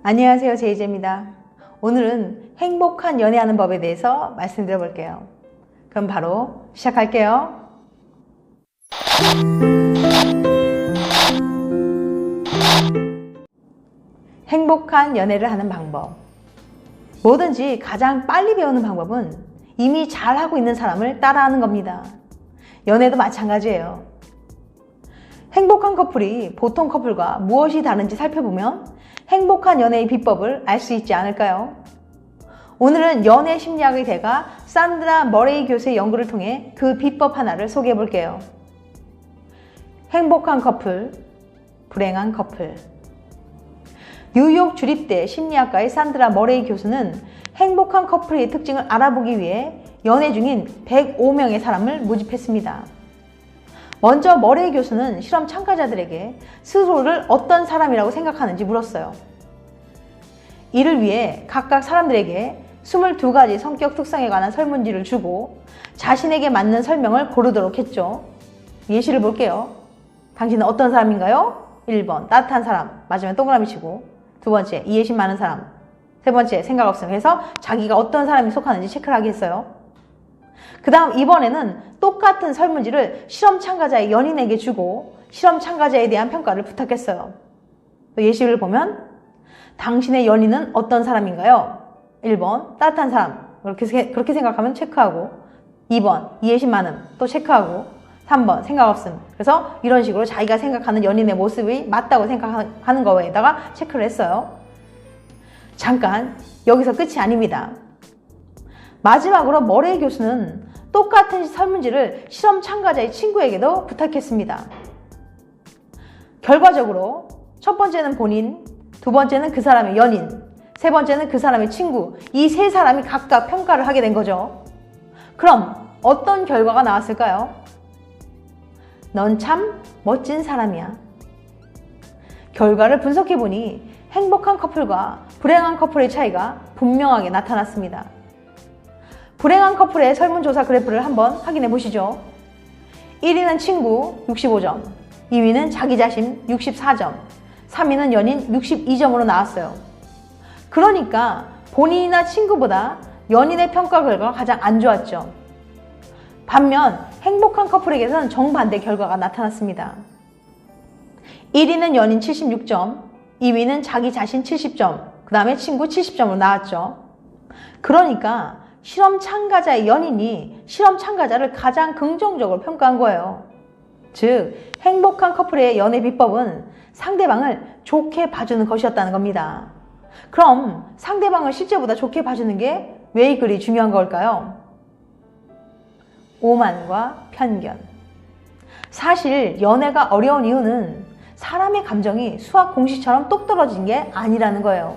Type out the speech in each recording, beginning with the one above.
안녕하세요, 제이제입니다. 오늘은 행복한 연애하는 법에 대해서 말씀드려 볼게요. 그럼 바로 시작할게요. 행복한 연애를 하는 방법. 뭐든지 가장 빨리 배우는 방법은 이미 잘하고 있는 사람을 따라하는 겁니다. 연애도 마찬가지예요. 행복한 커플이 보통 커플과 무엇이 다른지 살펴보면 행복한 연애의 비법을 알 수 있지 않을까요? 오늘은 연애 심리학의 대가 산드라 머레이 교수의 연구를 통해 그 비법 하나를 소개해 볼게요. 행복한 커플, 불행한 커플. 뉴욕 주립대 심리학과의 산드라 머레이 교수는 행복한 커플의 특징을 알아보기 위해 연애 중인 105명의 사람을 모집했습니다. 먼저 머레이 교수는 실험 참가자들에게 스스로를 어떤 사람이라고 생각하는지 물었어요. 이를 위해 각각 사람들에게 22가지 성격 특성에 관한 설문지를 주고 자신에게 맞는 설명을 고르도록 했죠. 예시를 볼게요. 당신은 어떤 사람인가요? 1번 따뜻한 사람, 맞으면 동그라미 치고, 두 번째 이해심 많은 사람, 세 번째 생각 없음 해서 자기가 어떤 사람이 속하는지 체크를 하게 했어요. 그 다음 이번에는 똑같은 설문지를 실험 참가자의 연인에게 주고 실험 참가자에 대한 평가를 부탁했어요. 예시를 보면 당신의 연인은 어떤 사람인가요? 1번 따뜻한 사람, 그렇게 생각하면 체크하고, 2번 이해심 많음, 또 체크하고, 3번 생각 없음. 그래서 이런 식으로 자기가 생각하는 연인의 모습이 맞다고 생각하는 거에다가 체크를 했어요. 잠깐, 여기서 끝이 아닙니다. 마지막으로 머레이 교수는 똑같은 설문지를 실험 참가자의 친구에게도 부탁했습니다. 결과적으로 첫 번째는 본인, 두 번째는 그 사람의 연인, 세 번째는 그 사람의 친구, 이 세 사람이 각각 평가를 하게 된 거죠. 그럼 어떤 결과가 나왔을까요? 넌 참 멋진 사람이야. 결과를 분석해보니 행복한 커플과 불행한 커플의 차이가 분명하게 나타났습니다. 불행한 커플의 설문조사 그래프를 한번 확인해 보시죠. 1위는 친구 65점, 2위는 자기 자신 64점, 3위는 연인 62점으로 나왔어요. 그러니까 본인이나 친구보다 연인의 평가 결과가 가장 안 좋았죠. 반면 행복한 커플에게서는 정반대 결과가 나타났습니다. 1위는 연인 76점, 2위는 자기 자신 70점, 그 다음에 친구 70점으로 나왔죠. 그러니까 실험 참가자의 연인이 실험 참가자를 가장 긍정적으로 평가한 거예요. 즉, 행복한 커플의 연애 비법은 상대방을 좋게 봐주는 것이었다는 겁니다. 그럼 상대방을 실제보다 좋게 봐주는 게 왜 그리 중요한 걸까요? 오만과 편견. 사실 연애가 어려운 이유는 사람의 감정이 수학 공식처럼 똑 떨어진 게 아니라는 거예요.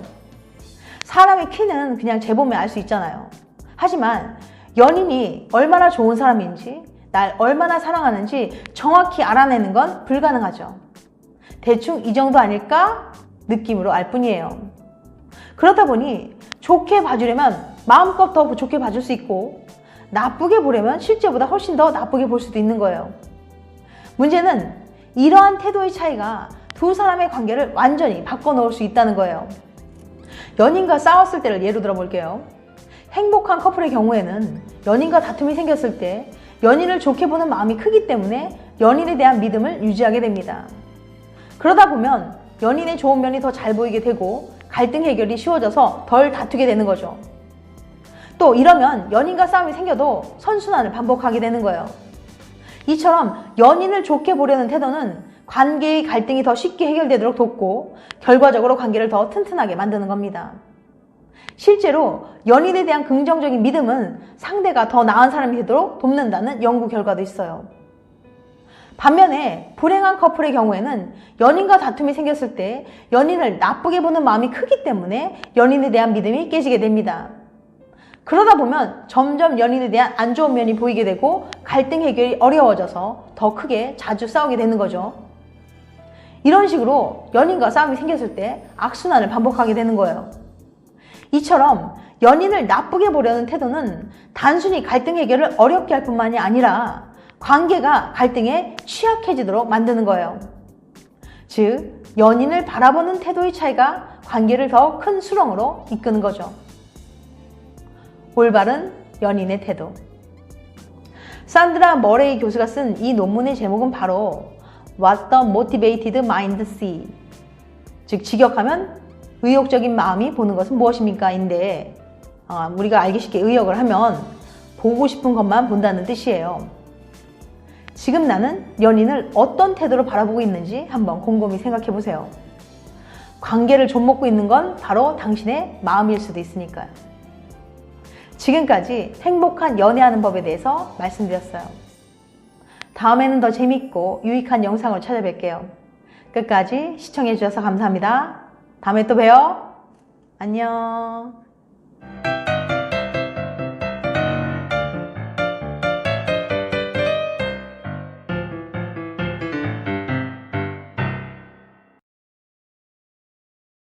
사람의 키는 그냥 재보면 알 수 있잖아요. 하지만 연인이 얼마나 좋은 사람인지, 날 얼마나 사랑하는지 정확히 알아내는 건 불가능하죠. 대충 이 정도 아닐까? 느낌으로 알 뿐이에요. 그렇다 보니 좋게 봐주려면 마음껏 더 좋게 봐줄 수 있고, 나쁘게 보려면 실제보다 훨씬 더 나쁘게 볼 수도 있는 거예요. 문제는 이러한 태도의 차이가 두 사람의 관계를 완전히 바꿔놓을 수 있다는 거예요. 연인과 싸웠을 때를 예로 들어 볼게요. 행복한 커플의 경우에는 연인과 다툼이 생겼을 때 연인을 좋게 보는 마음이 크기 때문에 연인에 대한 믿음을 유지하게 됩니다. 그러다 보면 연인의 좋은 면이 더 잘 보이게 되고 갈등 해결이 쉬워져서 덜 다투게 되는 거죠. 또 이러면 연인과 싸움이 생겨도 선순환을 반복하게 되는 거예요. 이처럼 연인을 좋게 보려는 태도는 관계의 갈등이 더 쉽게 해결되도록 돕고 결과적으로 관계를 더 튼튼하게 만드는 겁니다. 실제로 연인에 대한 긍정적인 믿음은 상대가 더 나은 사람이 되도록 돕는다는 연구 결과도 있어요. 반면에 불행한 커플의 경우에는 연인과 다툼이 생겼을 때 연인을 나쁘게 보는 마음이 크기 때문에 연인에 대한 믿음이 깨지게 됩니다. 그러다 보면 점점 연인에 대한 안 좋은 면이 보이게 되고 갈등 해결이 어려워져서 더 크게 자주 싸우게 되는 거죠. 이런 식으로 연인과 싸움이 생겼을 때 악순환을 반복하게 되는 거예요. 이처럼 연인을 나쁘게 보려는 태도는 단순히 갈등 해결을 어렵게 할 뿐만이 아니라 관계가 갈등에 취약해지도록 만드는 거예요. 즉, 연인을 바라보는 태도의 차이가 관계를 더 큰 수렁으로 이끄는 거죠. 올바른 연인의 태도. 산드라 머레이 교수가 쓴 이 논문의 제목은 바로 What the Motivated Mind See, 즉 직역하면 의욕적인 마음이 보는 것은 무엇입니까? 인데 우리가 알기 쉽게 의역을 하면 보고 싶은 것만 본다는 뜻이에요. 지금 나는 연인을 어떤 태도로 바라보고 있는지 한번 곰곰이 생각해 보세요. 관계를 좀먹고 있는 건 바로 당신의 마음일 수도 있으니까요. 지금까지 행복한 연애하는 법에 대해서 말씀드렸어요. 다음에는 더 재밌고 유익한 영상으로 찾아뵐게요. 끝까지 시청해 주셔서 감사합니다. 다음에 또 봬요. 안녕.